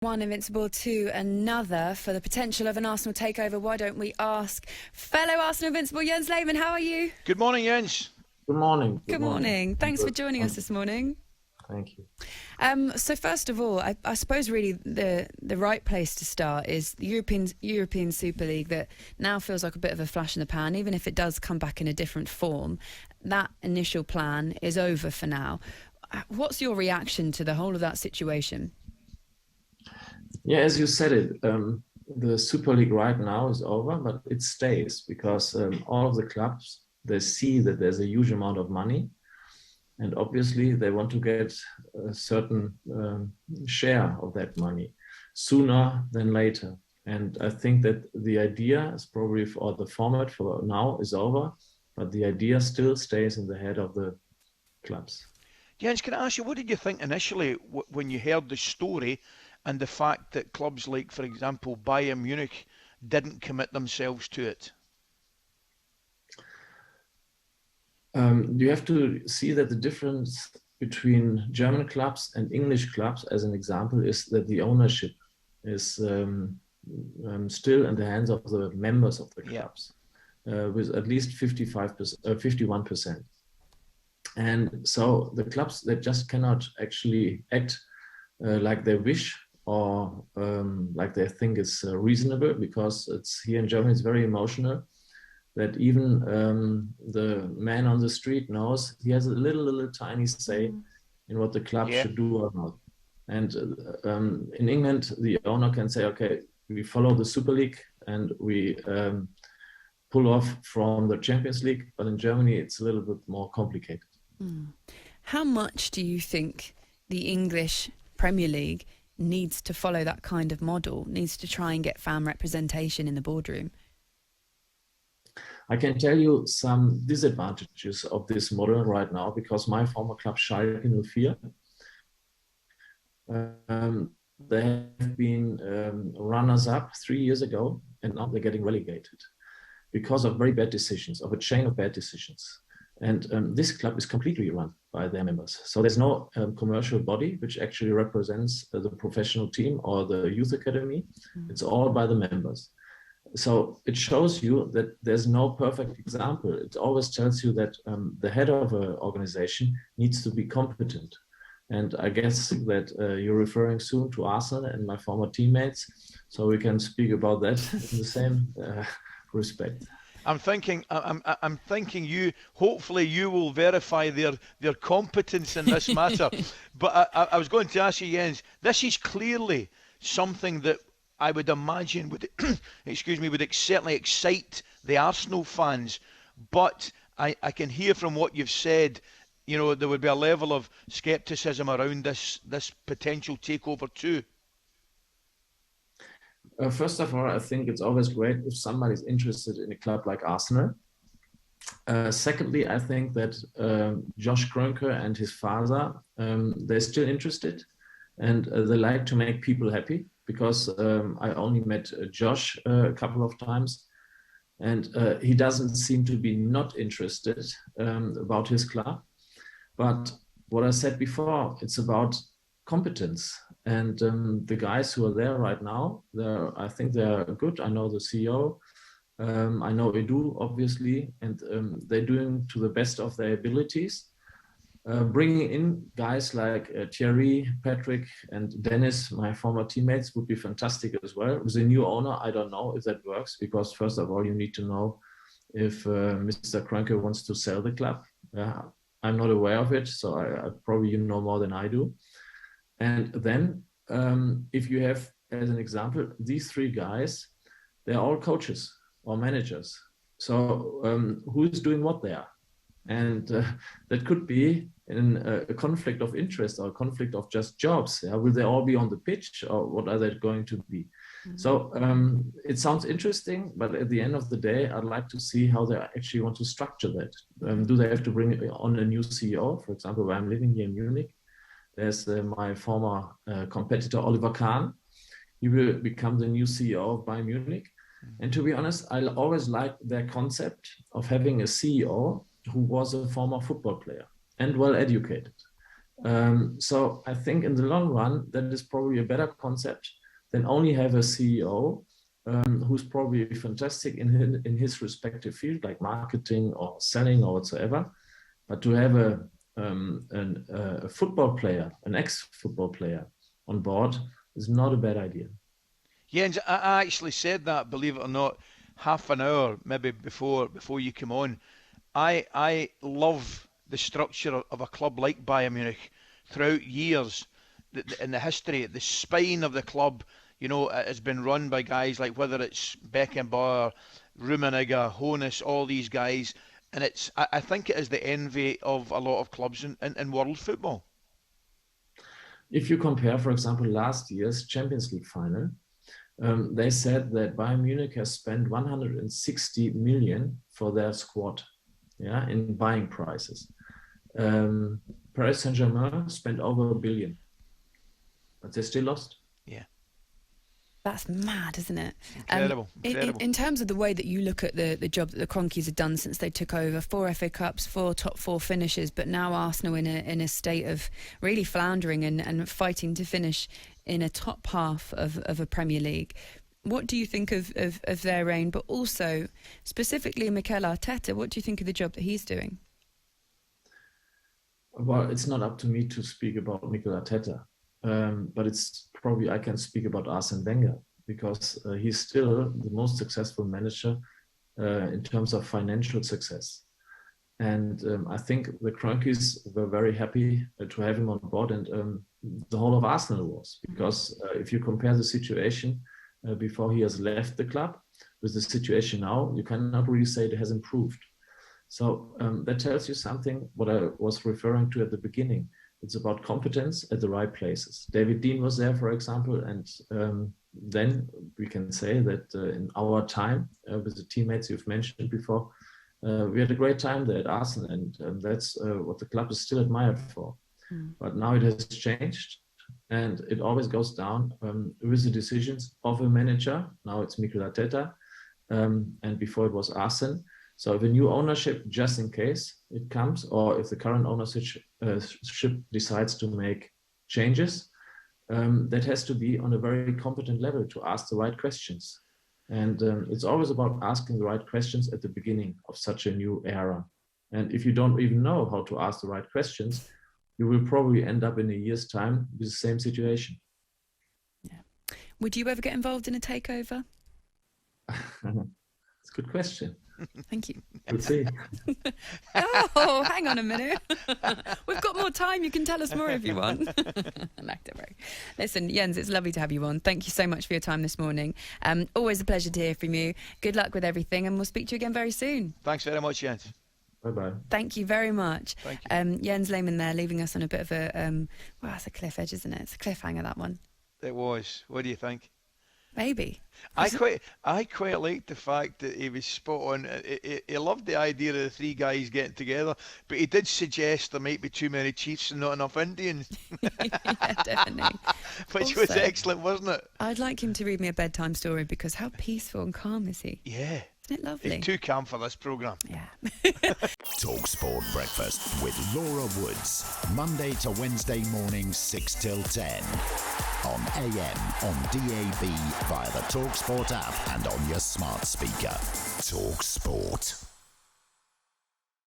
One Invincible to another for the potential of an Arsenal takeover. Why don't we ask fellow Arsenal Invincible Jens Lehmann, how are you? Good morning, Jens. Good morning. Good morning. Thanks for joining us this morning. Thank you. So first of all, I suppose really the right place to start is the European Super League that now feels like a bit of a flash in the pan, even if it does come back in a different form. That initial plan is over for now. What's your reaction to the whole of that situation? Yeah, as you said it, the Super League right now is over, but it stays because all of the clubs, they see that there's a huge amount of money, and obviously they want to get a certain share of that money sooner than later. And I think that the idea is probably, or the format for now is over, but the idea still stays in the head of the clubs. Jens, can I ask you, what did you think initially when you heard the story and the fact that clubs like, for example, Bayern Munich didn't commit themselves to it? You have to see that the difference between German clubs and English clubs, as an example, is that the ownership is still in the hands of the members of the clubs, with at least 51%. And so the clubs that just cannot actually act like they wish or like they think is reasonable, because it's here in Germany, it's very emotional, that even the man on the street knows he has a little tiny say in what the club should do or not. And in England, the owner can say, okay, we follow the Super League and we pull off from the Champions League. But in Germany, it's a little bit more complicated. How much do you think the English Premier League needs to follow that kind of model, needs to try and get fan representation in the boardroom? I can tell you some disadvantages of this model right now, because my former club, Schalke 04, they have been runners-up 3 years ago, and now they're getting relegated because of very bad decisions, of a chain of bad decisions. And this club is completely run by their members. So there's no commercial body which actually represents the professional team or the youth academy. It's all by the members. So it shows you that there's no perfect example. It always tells you that the head of an organization needs to be competent. And I guess that you're referring soon to Arsenal and my former teammates, so we can speak about that in the same respect. I'm thinking you, hopefully you will verify their competence in this matter. But I was going to ask you, Jens, this is clearly something that I would imagine would, would certainly excite the Arsenal fans. But I can hear from what you've said, you know, there would be a level of scepticism around this potential takeover too. First of all, I think it's always great if somebody's interested in a club like Arsenal. Secondly, I think that Josh Kroenke and his father, they're still interested, and they like to make people happy, because I only met Josh a couple of times, and he doesn't seem to be not interested about his club. But what I said before, it's about competence. And the guys who are there right now, I think they're good. I know the CEO, I know Edu, obviously, and they're doing to the best of their abilities. Bringing in guys like Thierry, Patrick, and Dennis, my former teammates, would be fantastic as well. With a new owner, I don't know if that works, because first of all, you need to know if Mr. Kroenke wants to sell the club. I'm not aware of it, so I probably you know more than I do. And then if you have, as an example, these three guys, they're all coaches or managers. So who's doing what there? And that could be in a conflict of interest or a conflict of just jobs. Will they all be on the pitch, or what are they going to be? So it sounds interesting, but at the end of the day, I'd like to see how they actually want to structure that. Do they have to bring on a new CEO? For example, where I'm living here in Munich, there's my former competitor, Oliver Kahn. He will become the new CEO of Bayern Munich. And to be honest, I always liked their concept of having a CEO who was a former football player and well educated. So I think in the long run, that is probably a better concept than only have a CEO who's probably fantastic in his respective field, like marketing or selling or whatsoever. But to have a football player, an ex-football player on board is not a bad idea. Jens, I actually said that, believe it or not, half an hour maybe before you come on. I love the structure of a club like Bayern Munich throughout years in the history. The spine of the club, has been run by guys like whether it's Beckenbauer, Rummenigge, Hoeneß, all these guys, and I think it is the envy of a lot of clubs in world football. If you compare, for example, last year's Champions League final, they said that Bayern Munich has spent 160 million for their squad, in buying prices. Paris Saint-Germain spent over 1 billion, but they still lost. Yeah. That's mad, isn't it? Incredible. In terms of the way that you look at the job that the Kroenkes have done since they took over, 4 FA Cups, 4 top 4 finishes, but now Arsenal in a state of really floundering and fighting to finish in a top half of a Premier League. What do you think of their reign, but also specifically Mikel Arteta? What do you think of the job that he's doing? Well, it's not up to me to speak about Mikel Arteta, but it's probably I can speak about Arsene Wenger because he's still the most successful manager in terms of financial success. And I think the Kroenkes were very happy to have him on board, and the whole of Arsenal was, because if you compare the situation before he has left the club with the situation now, you cannot really say it has improved. So that tells you something, what I was referring to at the beginning. It's about competence at the right places. David Dean was there, for example, and then we can say that in our time with the teammates you've mentioned before, we had a great time there at Arsenal, and that's what the club is still admired for. But now it has changed, and it always goes down with the decisions of a manager. Now it's Mikel Arteta, and before it was Arsene. So if a new ownership, just in case it comes, or if the current ownership decides to make changes, that has to be on a very competent level to ask the right questions. And it's always about asking the right questions at the beginning of such a new era. And if you don't even know how to ask the right questions, you will probably end up in a year's time with the same situation. Yeah. Would you ever get involved in a takeover? It's a good question. Thank you. We'll see. Oh, hang on a minute. We've got more time. You can tell us more if you want. Listen, Jens, it's lovely to have you on. Thank you so much for your time this morning. Always a pleasure to hear from you. Good luck with everything, and we'll speak to you again very soon. Thanks very much, Jens. Bye-bye. Thank you very much. Thank you. Jens Lehmann there, leaving us on a bit of a, well, it's a cliff edge, isn't it? It's a cliffhanger, that one. It was. What do you think? Maybe. I quite liked the fact that he was spot on. He loved the idea of the 3 guys getting together, but he did suggest there might be too many Chiefs and not enough Indians. Yeah, definitely. Which was excellent, wasn't it? I'd like him to read me a bedtime story, because how peaceful and calm is he? Yeah. Isn't it lovely? He's too calm for this programme. Yeah. talkSPORT Breakfast with Laura Woods. Monday to Wednesday mornings 6 till 10. On AM, on DAB, via the talkSPORT app and on your smart speaker. talkSPORT.